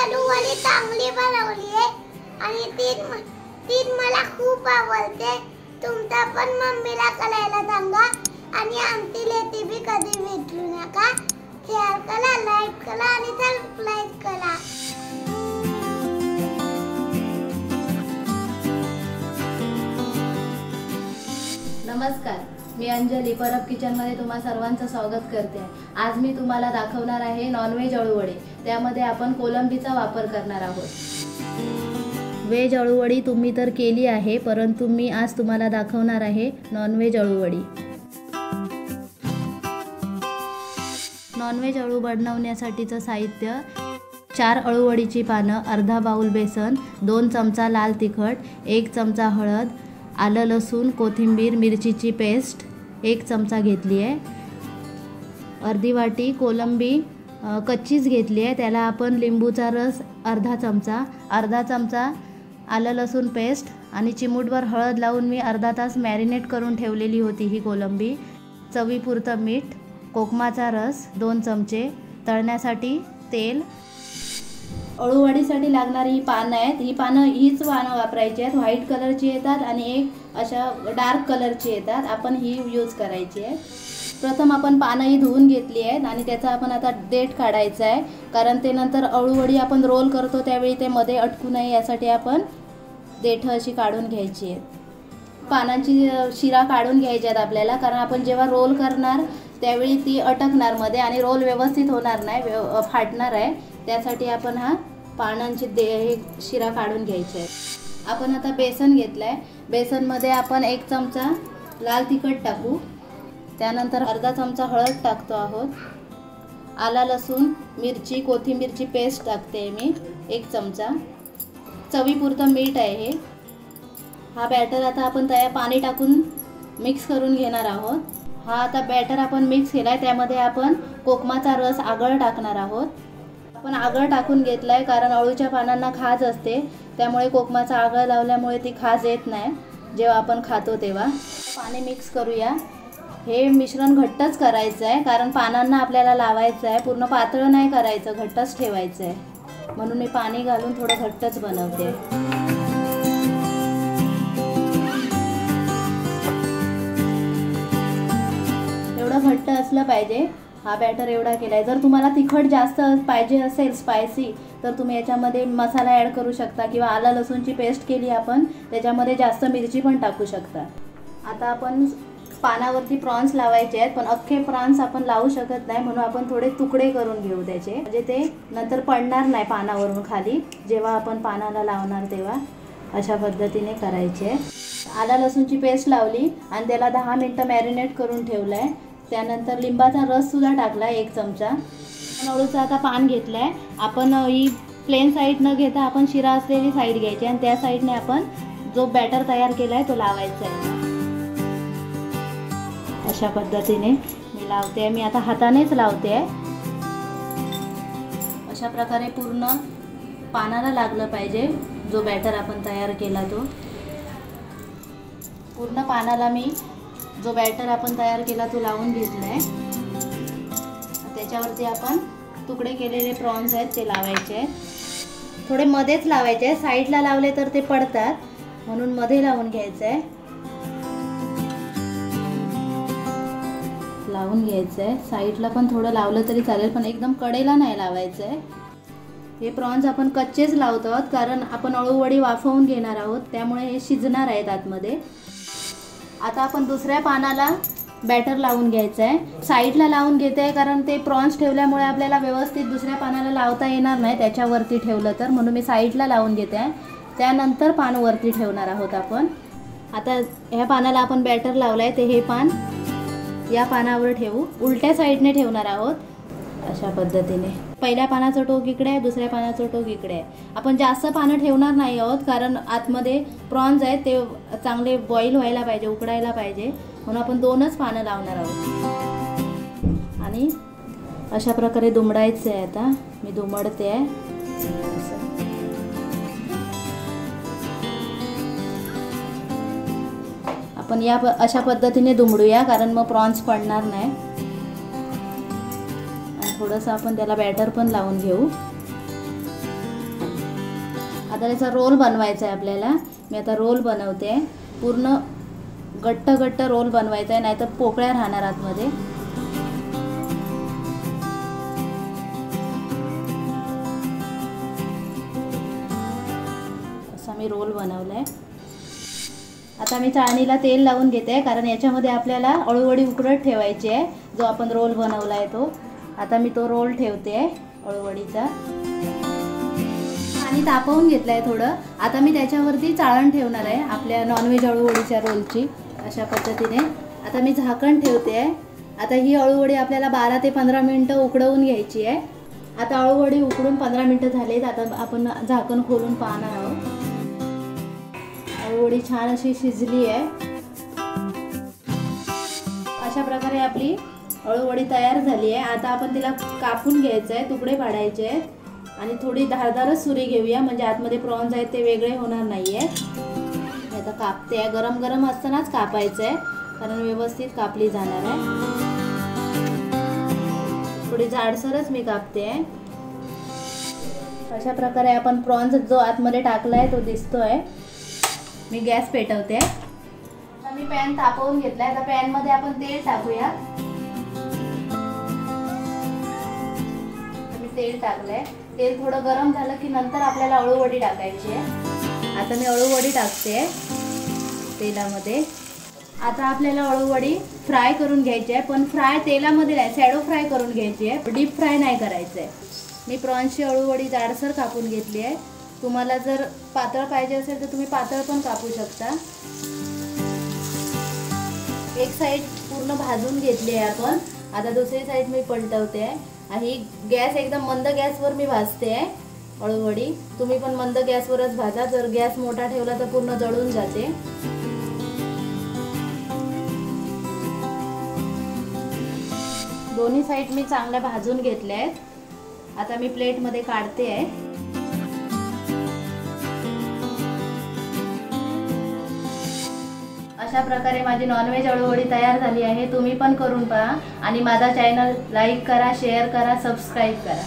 अळूवडी चांगली बनवली आहे आणि ती मला खूप आवडते। तुमचा पण मम्मीला करायला सांगा आणि आमची रेसिपी कधी विसरू नका। शेअर करा, लाईक करा आणि सबस्क्राइब करा। नमस्कार, मी अंजली परब किचन मध्ये तुम्हा सर्वांचं स्वागत करते। आज मी तुम्हाला दाखवणार आहे नॉनव्हेज अळूवडी। त्यामध्ये आपण कोलंबीचा वापर करणार आहोत। व्हेज अळूवडी तुम्ही तर केली आहे, परंतु मी आज तुम्हाला दाखवणार आहे नॉनव्हेज अळूवडी। नॉनव्हेज अळू बनवण्यासाठीचं साहित्य: 4 अळूवडीची पानं, अर्धा बाउल बेसन, 2 चमचा लाल तिखट, 1 चमचा हळद, आलं लसूण कोथिंबीर मिरचीची पेस्ट 1 चमचा घेतली आहे। अर्धी वाटी कोलंबी कच्चीच घेतली आहे, त्याला आपण लिंबूचा रस अर्धा चमचा आलं लसूण पेस्ट आणि चिमूटभर हळद लावून मी अर्धा तास मॅरिनेट करून ठेवलेली होती ही कोलंबी। चवीपुरतं मीठ, कोकमाचा रस 2 चमचे, तळण्यासाठी तेल। अळूवडीसाठी लागणारी ही पानं आहेत। हीच पानं वापरायची आहेत। व्हाईट कलरची येतात आणि एक अशा डार्क कलरची येतात। आपण ही यूज करायची आहे। प्रथम आपण पानं ही धुवून घेतली आहेत आणि त्याचा आपण आता देठ काढायचा आहे, कारण ते नंतर अळूवडी आपण रोल करतो त्यावेळी ते मध्ये अटकू नये यासाठी आपण देठ अशी काढून घ्यायची आहेत। पानांची शिरा काढून घ्यायची आहेत आपल्याला, कारण आपण जेव्हा रोल करणार त्यावेळी ती अटकणार मध्ये आणि रोल व्यवस्थित होणार नाही, फाटणार आहे। त्यासाठी आपण हा पानांची शिरा काढून घ्यायची आहे। आपण आता बेसन घेतलं आहे। बेसनमध्ये आपण 1 चमचा लाल तिखट टाकू, त्यानंतर अर्धा चमचा हळद टाकतो आहोत। आला लसूण मिरची कोथिंबीरची पेस्ट टाकते मी 1 चमचा, चवीपुरतं मीठ आहे हे। हा बॅटर आता आपण पाणी टाकून मिक्स करून घेणार आहोत। हा आता बॅटर आपण मिक्स केला आहे, त्यामध्ये आपण कोकमाचा रस आगळ टाकणार आहोत। आपण आगळ टाकून घेतला आहे कारण अळूच्या पानांना खाज असते, त्यामुळे कोकमाचा आगळ लावल्यामुळे ती खाज येत नाही जेव्हा आपण खातो तेव्हा। पाणी मिक्स करूया। हे मिश्रण घट्टच करायचं आहे, कारण पानांना आपल्याला लावायचं आहे, पूर्ण पातळ नाही करायचं, घट्टच ठेवायचं आहे। म्हणून मी पाणी घालून थोडं घट्टच बनवते। एवढं घट्ट असलं पाहिजे। हा बॅटर एवढा केलाय। जर तुम्हाला तिखट जास्त पाहिजे असेल स्पायसी तर तुम्ही याच्यामध्ये मसाला ॲड करू शकता किंवा आलं लसूणची पेस्ट केली आपण त्याच्यामध्ये जास्त मिरची पण टाकू शकता। आता आपण पानावरती प्रॉन्स लावायचे आहेत, पण अख्खे प्रॉन्स आपण लावू शकत नाही, म्हणून आपण थोडे तुकडे करून घेऊ त्याचे, म्हणजे ते नंतर पडणार नाही पानावरून खाली जेव्हा आपण पानाला लावणार तेव्हा। अशा पद्धतीने करायचे। आलं लसूणची पेस्ट लावली आणि त्याला 10 मिनिटं मॅरिनेट करून ठेवलं आहे। त्यानंतर लिंबाचा रस सुद्धा टाकला 1 चमचा। अळूचं आता पान घेतलं आहे। आपण ही प्लेन साईड न घेता आपण शिरा असलेली साईड घ्यायची आणि त्या साईडने आपण जो बॅटर तयार केला आहे तो लावायचा आहे। अशा पद्धतीने मी लावते। मी आता हातानेच लावते। अशा प्रकारे पूर्ण पानाला लागलं पाहिजे जो बॅटर आपण तयार केला तो। पूर्ण पानाला मी जो बॅटर आपण तयार केला तो लावून घेतला आहे। त्याच्यावरती आपण तुकडे केलेले प्रॉन्स आहेत ते लावायचे आहेत। थोडे मध्येच लावायचे आहे, साईडला लावले तर ते पडतात, म्हणून मध्ये लावून घ्यायचं आहे। लावून घ्यायचं आहे। साईडला पण थोडं लावलं तरी चालेल, पण एकदम कडेला नाही लावायचं आहे। हे प्रॉन्स आपण कच्चेच लावतो आहोत, कारण आपण अळूवडी वाफवून घेणार आहोत, त्यामुळे हे शिजणार आहेत आतमध्ये। आता आपण दुसऱ्या पानाला बॅटर लावून घ्यायचं आहे। साईडला लावून घेते आहे कारण ते प्रॉन्स ठेवल्यामुळे आपल्याला व्यवस्थित दुसऱ्या पानाला लावता येणार नाही त्याच्यावरती ठेवलं तर, म्हणून मी साईडला लावून घेते आहे। त्यानंतर पान वरती ठेवणार आहोत आपण। आता ह्या पानाला आपण बॅटर लावलं आहे, ते हे पान या पानावर ठेवू, उलट्या साईडने ठेवणार आहोत। अशा पद्धतीने पहिल्या पानाचं टोक इकडे आहे, दुसऱ्या पानाचं टोक इकडे आहे। आपण जास्त पानं ठेवणार नाही आहोत, कारण आतमध्ये प्रॉन्स आहेत ते चांगले बॉईल व्हायला पाहिजे, उकडायला पाहिजे, म्हणून आपण 2च पानं लावणार आहोत। आणि अशा प्रकारे दुमडायचं आहे। आता मी दुमडते आहे। आपण अशा पद्धतीने दुमडूया, कारण मग प्रॉन्स पडणार नाही। थोडंसं आपण त्याला बॅटर पण लावून घेऊ। आता त्याचा रोल बनवायचा आहे आपल्याला. मी आता रोल बनवते. पूर्ण घट्ट रोल बनवायचा आहे, नाहीतर पोकळ्या राहणार आतमध्ये. असा मी रोल बनवलाय. आता मी चाळणीला तेल लावून घेते, कारण याच्यामध्ये आपल्याला अळूवडी उकडत ठेवायची आहे. जो आपण रोल बनवला आहे तो. आता मी तो रोल ठेवते अळूवडीचा. पाणी तापवून घेतलं आहे थोडं. आता मी त्याच्यावरती चाळण ठेवणार आहे आपल्या नॉनव्हेज अळूवडीच्या रोलची. अशा पद्धतीने आता मी झाकण ठेवते. आता ही अळूवडी आपल्याला 12 ते 15 मिनटं उकडवून घ्यायची आहे. आता अळूवडी उकडून 15 मिनटं झालेत. आता आपण झाकण खोलून पाहणार आहोत. अळूवडी छान अशी शिजली आहे. अशा प्रकारे आपली अळूवडी तयार झाली आहे. आता आपण तिला कापून घ्यायचं आहे, तुकडे पाडायचे आहेत आणि थोडी धारदारच सुरी घेऊया, म्हणजे आतमध्ये प्रॉन्स आहेत ते वेगळे होणार नाही आहेत. आता कापते आहे. गरम असतानाच कापायचं आहे, कारण व्यवस्थित कापली जाणार आहे. थोडी जाडसरच मी कापते आहे. अशा प्रकारे आपण प्रॉन्स जो आतमध्ये टाकला आहे तो दिसतोय. मी गॅस पेटवते. आता मी पॅन तापवून घेतलाय. आता पॅनमध्ये आपण तेल टाकूया. मी तेल टाकलंय. तेल थोडं गरम झालं की नंतर आपल्याला अळूवडी टाकायची आहे. आता मी अळूवडी टाकते तेलामध्ये. आता आपल्याला अळूवडी फ्राय करून घ्यायची आहे, पण फ्राय तेलामध्ये नाही, शॅडो फ्राय करून घ्यायची आहे. डीप फ्राय नाही करायचं आहे. मी प्रॉन्सची अळूवडी जाडसर कापून घेतली आहे. तुम्हाला जर पातळ पाहिजे असेल तर तुम्ही पातळ पण कापू शकता. एक साईड पूर्ण भाजून घेतली आहे आपण. आता दुसरी साईड मी पलटवते आहे. आणि गॅस एकदम मंद गॅसवर मी भाजते आहे अळूवडी. तुम्ही पण मंद गॅसवरच भाजा. जर गॅस मोठा ठेवला तर पूर्ण जळून जाते. दोन्ही साईड मी चांगल्या भाजून घेतल्या आहेत. आता मी प्लेटमध्ये काढते आहे. अशा प्रकारे माझी नॉनव्हेज अळूवडी तयार झाली आहे. तुम्ही पण करून पहा आणि माझा चॅनल लाईक करा, शेअर करा, सबस्क्राईब करा.